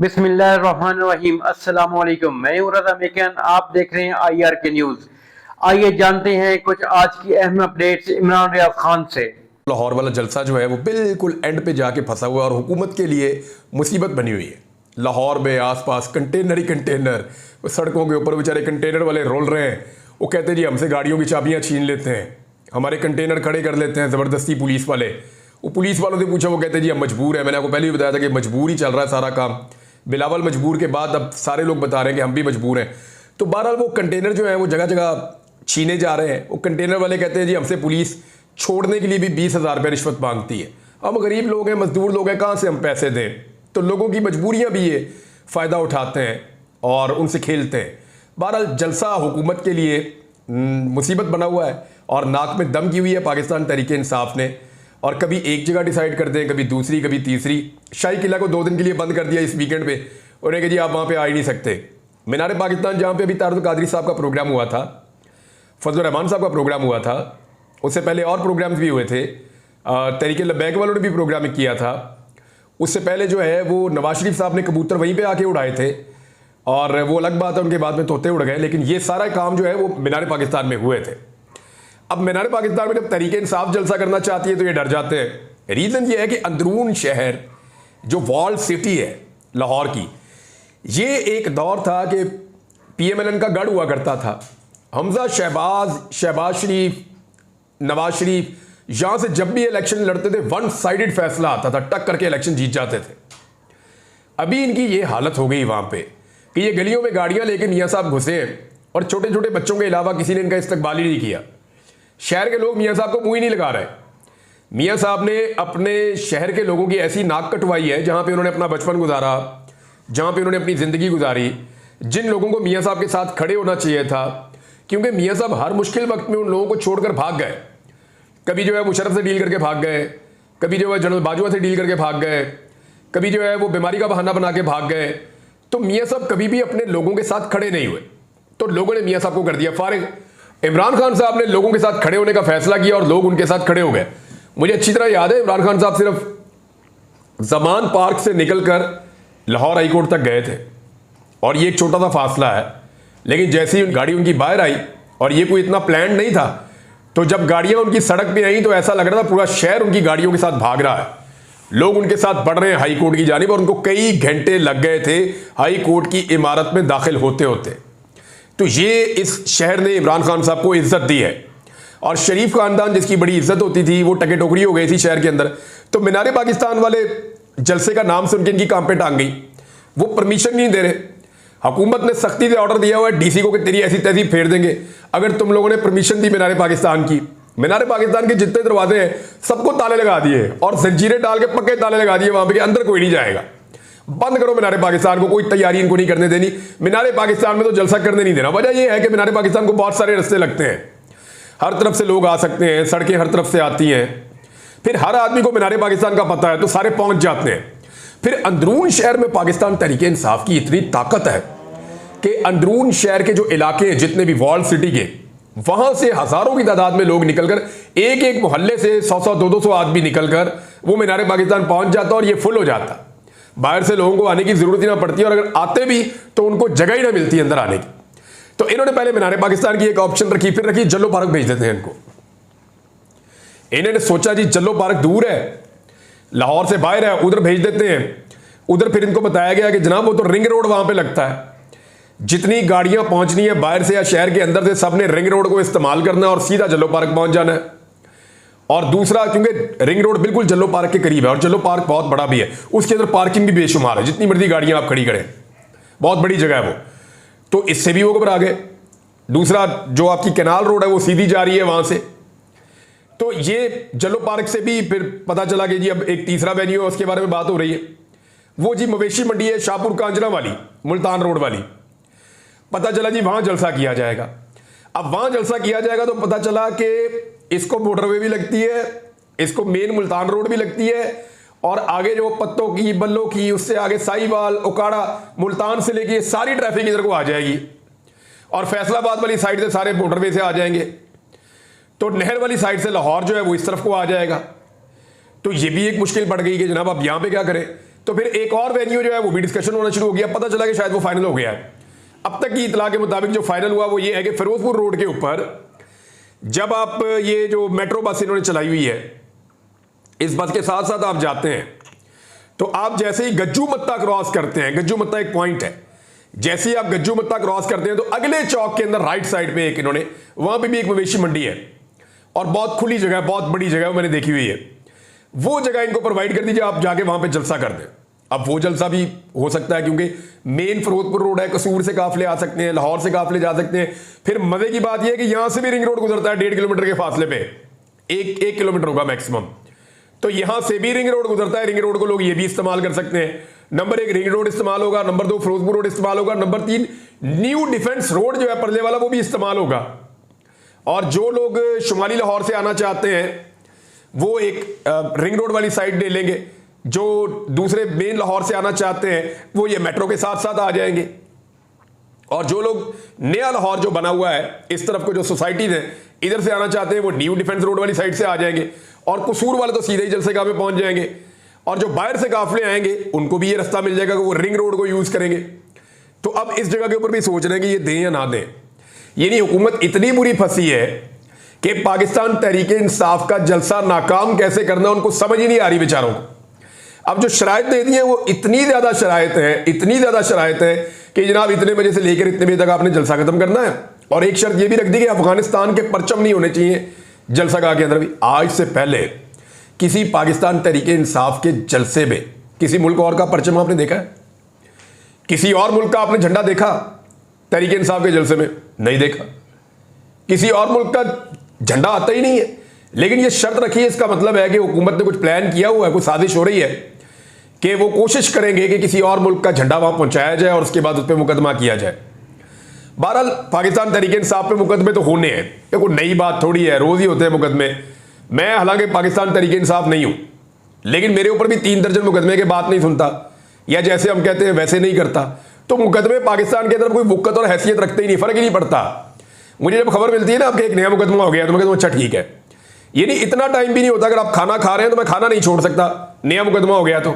बिस्मिल्लाहिर्रहमानिर्रहीम। अस्सलाम वालेकुम। मैं हूं रज़ा मेकन, आप देख रहे हैं IR के न्यूज़। आइए जानते हैं कुछ आज की अहम अपडेट्स इमरान रियाज खान से। लाहौर वाला जलसा जो है वो बिल्कुल एंड पे जाके फंसा हुआ है और हुकूमत के लिए मुसीबत बनी हुई है। लाहौर में आसपास कंटेनर ही कंटेनर, सड़कों के ऊपर बेचारे कंटेनर वाले रोल रहे हैं। वो कहते हैं जी हमसे गाड़ियों की चाबियां छीन लेते हैं, हमारे कंटेनर खड़े कर लेते हैं ज़बरदस्ती पुलिस वाले। वो पुलिस वालों से पूछा, वो कहते हैं जी हम मजबूर है। मैंने आपको पहले भी बताया था कि मजबूर ही चल रहा है सारा काम। बिलावल मजबूर के बाद अब सारे लोग बता रहे हैं कि हम भी मजबूर हैं। तो बहरहाल वो कंटेनर जो है वो जगह जगह छीने जा रहे हैं। वो कंटेनर वाले कहते हैं जी हमसे पुलिस छोड़ने के लिए भी 20,000 रुपये रिश्वत मांगती है। हम गरीब लोग हैं, मजदूर लोग हैं, कहाँ से हम पैसे दें? तो लोगों की मजबूरियां भी ये फ़ायदा उठाते हैं और उनसे खेलते हैं। बहरहाल जलसा हुकूमत के लिए मुसीबत बना हुआ है और नाक में दम की हुई है पाकिस्तान तहरीक इंसाफ ने। और कभी एक जगह डिसाइड करते हैं, कभी दूसरी, कभी तीसरी। शाही किला को 2 दिन के लिए बंद कर दिया इस वीकेंड पे, और कि जी आप वहाँ पे आ ही नहीं सकते। मीनार पाकिस्तान जहाँ पे अभी तारुल कादरी साहब का प्रोग्राम हुआ था, फजल रहमान साहब का प्रोग्राम हुआ था, उससे पहले और प्रोग्राम्स भी हुए थे। तहरीक लब्बैक वालों ने भी प्रोग्राम किया था। उससे पहले जो है वो नवाज शरीफ साहब ने कबूतर वहीं पे आके उड़ाए थे, और वो अलग बात है उनके बाद में तोते उड़ गए। लेकिन ये सारा काम जो है वो मीनार पाकिस्तान में हुए थे। अब मीनार पाकिस्तान में जब तहरीक इंसाफ जलसा करना चाहती है तो ये डर जाते हैं। रीज़न ये है कि अंदरून शहर जो वॉल सिटी है लाहौर की, ये एक दौर था कि PMLN का गढ़ हुआ करता था। हमजा, शहबाज शरीफ, नवाज शरीफ, यहां से जब भी इलेक्शन लड़ते थे वन साइडेड फैसला आता था, टक करके इलेक्शन जीत जाते थे। अभी इनकी ये हालत हो गई वहां पे कि ये गलियों में गाड़ियां लेके मियाँ साहब घुसे हैं और छोटे छोटे बच्चों के अलावा किसी ने इनका इस्तकबाल ही नहीं किया। शहर के लोग मियाँ साहब को मुंह ही नहीं लगा रहे। मियाँ साहब ने अपने शहर के लोगों की ऐसी नाक कटवाई है, जहां पे उन्होंने अपना बचपन गुजारा, जहां पे उन्होंने अपनी ज़िंदगी गुजारी, जिन लोगों को मियाँ साहब के साथ खड़े होना चाहिए था। क्योंकि मियाँ साहब हर मुश्किल वक्त में उन लोगों को छोड़कर भाग गए। कभी जो है मुशर्रफ से डील करके भाग गए, कभी जो है जनरल बाजवा से डील करके भाग गए, कभी जो है वो बीमारी का बहाना बना के भाग गए। तो मियाँ साहब कभी भी अपने लोगों के साथ खड़े नहीं हुए, तो लोगों ने मियाँ साहब को कर दिया फारिग। इमरान खान साहब ने लोगों के साथ खड़े होने का फैसला किया और लोग उनके साथ खड़े हो गए। मुझे अच्छी तरह याद है, इमरान खान साहब सिर्फ जमान पार्क से निकलकर लाहौर हाई कोर्ट तक गए थे, और ये एक छोटा सा फासला है। लेकिन जैसे ही गाड़ी उनकी बाहर आई, और ये कोई इतना प्लान नहीं था, तो जब गाड़ियां उनकी सड़क पे आई तो ऐसा लग रहा था पूरा शहर उनकी गाड़ियों के साथ भाग रहा है। लोग उनके साथ बढ़ रहे हैं हाई कोर्ट की जानिब, और उनको कई घंटे लग गए थे हाई कोर्ट की इमारत में दाखिल होते होते। तो ये इस शहर ने इमरान खान साहब को इज्जत दी है, और शरीफ खानदान जिसकी बड़ी इज्जत होती थी वो टके टोकरी हो गई थी शहर के अंदर। तो मीनार पाकिस्तान वाले जलसे का नाम सुन के इनकी काम पे टांग गई। वो परमिशन नहीं दे रहे। हुकूमत ने सख्ती से ऑर्डर दिया हुआ है DC को कि तेरी ऐसी तहजीब फेर देंगे अगर तुम लोगों ने परमिशन दी मीनार पाकिस्तान की। मीनार पाकिस्तान के जितने दरवाजे हैं सबको ताले लगा दिए, और जंजीरें डाल के पक्के ताले लगा दिए वहां पे कि अंदर कोई नहीं जाएगा। बंद करो मीनार पाकिस्तान को, कोई तैयारी इनको नहीं करने देनी। मीनार पाकिस्तान में तो जलसा करने नहीं देना। वजह यह है कि मीनार पाकिस्तान को बहुत सारे रास्ते लगते हैं, हर तरफ से लोग आ सकते हैं, सड़कें हर तरफ से आती हैं। फिर हर आदमी को मीनार पाकिस्तान का पता है तो सारे पहुंच जाते हैं। फिर अंदरून शहर में पाकिस्तान तहरीक इंसाफ की इतनी ताकत है कि अंदरून शहर के जो इलाके हैं जितने भी वॉल सिटी के, वहां से हजारों की तादाद में लोग निकलकर, एक एक मोहल्ले से 100-100, 200 आदमी निकलकर वो मीनार पाकिस्तान पहुंच जाता और ये फुल हो जाता। बाहर से लोगों को आने की जरूरत ही ना पड़ती, और अगर आते भी तो उनको जगह ही ना मिलती अंदर आने की। तो इन्होंने पहले मीनार पाकिस्तान की एक ऑप्शन रखी, फिर रखी जल्लो पार्क भेज देते हैं इनको। इन्होंने सोचा जी जल्लो पार्क दूर है, लाहौर से बाहर है, उधर भेज देते हैं। उधर फिर इनको बताया गया कि जनाब वो तो रिंग रोड वहां पे लगता है, जितनी गाड़ियां पहुंचनी है बाहर से या शहर के अंदर से सबने रिंग रोड को इस्तेमाल करना है और सीधा जल्लो पार्क पहुंच जाना है। और दूसरा, क्योंकि रिंग रोड बिल्कुल जल्लो पार्क के करीब है और जल्लो पार्क बहुत बड़ा भी है, उसके अंदर पार्किंग भी बेशुमार है, जितनी मर्जी गाड़ियां आप खड़ी करें, बहुत बड़ी जगह है वो। तो इससे भी वो घबरा गए। दूसरा, जो आपकी कैनाल रोड है वो सीधी जा रही है वहां से। तो ये जल्लो पार्क से भी फिर पता चला कि जी अब एक तीसरा वेन्यू है, उसके बारे में बात हो रही है। वो जी मवेशी मंडी है शाहपुर कांजरा वाली, मुल्तान रोड वाली। पता चला जी वहां जलसा किया जाएगा। अब वहां जलसा किया जाएगा तो पता चला कि इसको मोटरवे भी लगती है, इसको मेन मुल्तान रोड भी लगती है, और आगे जो पत्तों की, बल्लों की, उससे आगे साहिवाल, उकाड़ा, मुल्तान से लेके सारी ट्रैफिक इधर को आ जाएगी, और फैसलाबाद वाली साइड से सारे मोटरवे से आ जाएंगे। तो नहर वाली साइड से लाहौर जो है वो इस तरफ को आ जाएगा। तो ये भी एक मुश्किल पड़ गई कि जनाब अब यहां पे क्या करें। तो फिर एक और वेन्यू जो है वो भी डिस्कशन होना शुरू हो गया। पता चला कि शायद वो फाइनल हो गया है। अब तक की इतला के मुताबिक जो फाइनल हुआ वो ये है कि फिरोजपुर रोड के ऊपर जब आप ये जो मेट्रो बस इन्होंने चलाई हुई है, इस बस के साथ साथ आप जाते हैं तो आप जैसे ही गज्जू मत्ता क्रॉस करते हैं, गज्जू मत्ता एक पॉइंट है, जैसे ही आप गज्जू मत्ता क्रॉस करते हैं तो अगले चौक के अंदर राइट साइड पे एक इन्होंने, वहां पे भी एक मवेशी मंडी है और बहुत खुली जगह है, बहुत बड़ी जगह मैंने देखी हुई है। वो जगह इनको प्रोवाइड कर दीजिए, आप जाके वहां पे जलसा कर दें। अब वो जलसा भी हो सकता है क्योंकि मेन फिरोजपुर रोड है, कसूर से काफले आ सकते हैं, लाहौर से काफले जा सकते हैं। फिर मजे की बात यह है कि यहां से भी रिंग रोड गुजरता है 1.5 किलोमीटर के फासले पे, एक किलोमीटर होगा मैक्सिमम, तो यहां से भी रिंग रोड गुजरता है। रिंग रोड को लोग ये भी इस्तेमाल कर सकते हैं। नंबर 1 रिंग रोड इस्तेमाल होगा, नंबर 2 फिरोजपुर रोड इस्तेमाल होगा, नंबर 3 न्यू डिफेंस रोड जो है परले वाला वो भी इस्तेमाल होगा। और जो लोग शुमाली लाहौर से आना चाहते हैं वो एक रिंग रोड वाली साइड ले लेंगे, जो दूसरे मेन लाहौर से आना चाहते हैं वो ये मेट्रो के साथ साथ आ जाएंगे। और जो लोग नया लाहौर जो बना हुआ है इस तरफ को जो सोसाइटीज हैं इधर से आना चाहते हैं वो न्यू डिफेंस रोड वाली साइड से आ जाएंगे और कसूर वाले तो सीधे ही जलसेगाह में पहुंच जाएंगे। और जो बाहर से काफले आएंगे उनको भी ये रास्ता मिल जाएगा कि वो रिंग रोड को यूज करेंगे। तो अब इस जगह के ऊपर भी सोच रहे हैं कि ये दें या ना दें। ये नहीं, हुकूमत इतनी बुरी फंसी है कि पाकिस्तान तहरीके इंसाफ का जलसा नाकाम कैसे करना उनको समझ ही नहीं आ रही बेचारों को। अब जो शराइत दे दी है वो इतनी ज्यादा शराइत है, इतनी ज्यादा शराइत है कि जनाब इतने बजे से लेकर इतने बजे तक आपने जलसा खत्म करना है। और एक शर्त ये भी रख दी कि अफगानिस्तान के परचम नहीं होने चाहिए जलसागाह के अंदर भी। आज से पहले किसी पाकिस्तान तहरीके इंसाफ के जलसे में किसी मुल्क और का परचम आपने देखा है? किसी और मुल्क का आपने झंडा देखा तहरीके इंसाफ के जलसे में? नहीं देखा। किसी और मुल्क का झंडा आता ही नहीं है। लेकिन ये शर्त रखी है, इसका मतलब है कि हुकूमत ने कुछ प्लान किया हुआ है, कुछ साजिश हो रही है कि वो कोशिश करेंगे कि किसी और मुल्क का झंडा वहां पहुंचाया जाए और उसके बाद उस पर मुकदमा किया जाए। बहरहाल पाकिस्तान तहरीके इंसाफ पे मुकदमे तो होने हैं, ये कोई नई बात थोड़ी है, रोज ही होते हैं मुकदमे। मैं हालांकि पाकिस्तान तहरीके इंसाफ नहीं हूं, लेकिन मेरे ऊपर भी 3 दर्जन मुकदमे के बात नहीं सुनता, या जैसे हम कहते हैं वैसे नहीं करता। तो मुकदमे पाकिस्तान के अंदर कोई वुक्कत और हैसियत रखते ही नहीं, फर्क ही नहीं पड़ता। मुझे जब खबर मिलती है ना आपके एक नया मुकदमा हो गया तो मैं कहता हूं अच्छा ठीक है। ये नहीं, इतना टाइम भी नहीं होता, अगर आप खाना खा रहे हैं तो मैं खाना नहीं छोड़ सकता, नया मुकदमा हो गया तो।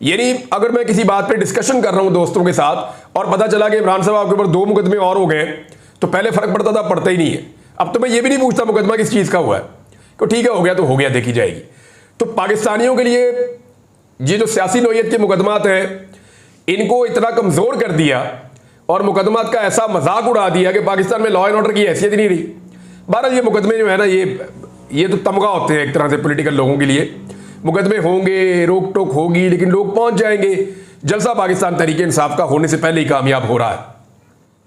ये नहीं, अगर मैं किसी बात पे डिस्कशन कर रहा हूं दोस्तों के साथ और पता चला कि इमरान साहब आपके ऊपर 2 मुकदमे और हो गए, तो पहले फर्क पड़ता था, पड़ता ही नहीं है। अब तो मैं ये भी नहीं पूछता मुकदमा किस चीज का हुआ है, तो ठीक है हो गया तो हो गया, देखी जाएगी। तो पाकिस्तानियों के लिए ये जो सियासी नौयत के मुकदमात हैं इनको इतना कमजोर कर दिया और मुकदमात का ऐसा मजाक उड़ा दिया कि पाकिस्तान में लॉ एंड ऑर्डर की हैसियत ही नहीं रही। बहरहाल ये मुकदमे जो है ना ये तो तमगा होते हैं एक तरह से पॉलिटिकल लोगों के लिए। मुकदमे होंगे, रोक टोक होगी, लेकिन लोग पहुंच जाएंगे। जलसा पाकिस्तान तहरीके इंसाफ का होने से पहले ही कामयाब हो रहा है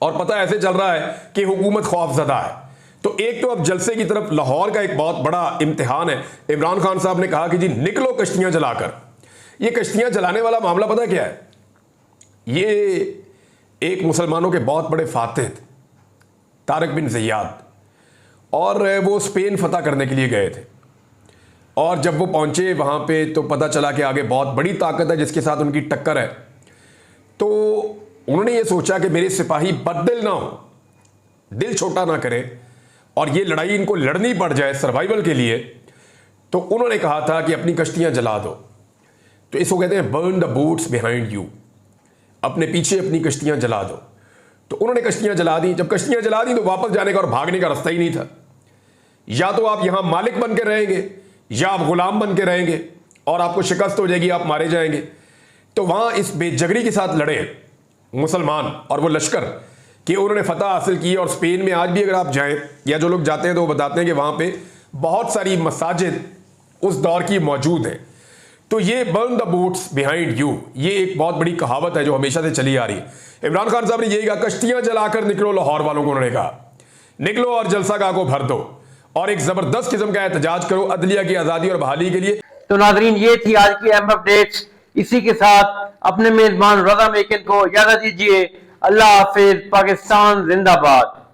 और पता ऐसे चल रहा है कि हुकूमत खौफजदा है। तो एक तो अब जलसे की तरफ लाहौर का एक बहुत बड़ा इम्तिहान है। इमरान खान साहब ने कहा कि जी निकलो कश्तियां जलाकर। ये कश्तियां जलाने वाला मामला पता क्या है? ये एक मुसलमानों के बहुत बड़े फातिह तारिक बिन ज़ियाद, और वो स्पेन फतह करने के लिए गए थे। और जब वो पहुंचे वहां पे तो पता चला कि आगे बहुत बड़ी ताकत है जिसके साथ उनकी टक्कर है। तो उन्होंने ये सोचा कि मेरे सिपाही बददिल ना हो, दिल छोटा ना करें और ये लड़ाई इनको लड़नी पड़ जाए सर्वाइवल के लिए। तो उन्होंने कहा था कि अपनी कश्तियां जला दो। तो इसको कहते हैं burn the boats behind you, अपने पीछे अपनी कश्तियां जला दो। तो उन्होंने कश्तियां जला दी। जब कश्तियां जला दी तो वापस जाने का और भागने का रास्ता ही नहीं था। या तो आप यहां मालिक बन के रहेंगे या आप गुलाम बन के रहेंगे और आपको शिकस्त हो जाएगी, आप मारे जाएंगे। तो वहां इस बेजगरी के साथ लड़े मुसलमान और वो लश्कर कि उन्होंने फतह हासिल की। और स्पेन में आज भी अगर आप जाएं या जो लोग जाते हैं तो वो बताते हैं कि वहां पे बहुत सारी मसाजिद उस दौर की मौजूद हैं। तो ये burn the boats behind you, ये एक बहुत बड़ी कहावत है जो हमेशा से चली आ रही है। इमरान खान साहब ने यही कहा, कश्तियां जलाकर निकलो लाहौर वालों को, उन्होंने कहा निकलो और जलसागाह को भर दो और एक जबरदस्त किस्म का एहतजाज करो अदलिया की आजादी और बहाली के लिए। तो नाजरीन ये थी आज की अहम अपडेट्स। इसी के साथ अपने मेजबान रजा मेकिन को इजाजत दीजिए। अल्लाह हाफिज। पाकिस्तान जिंदाबाद।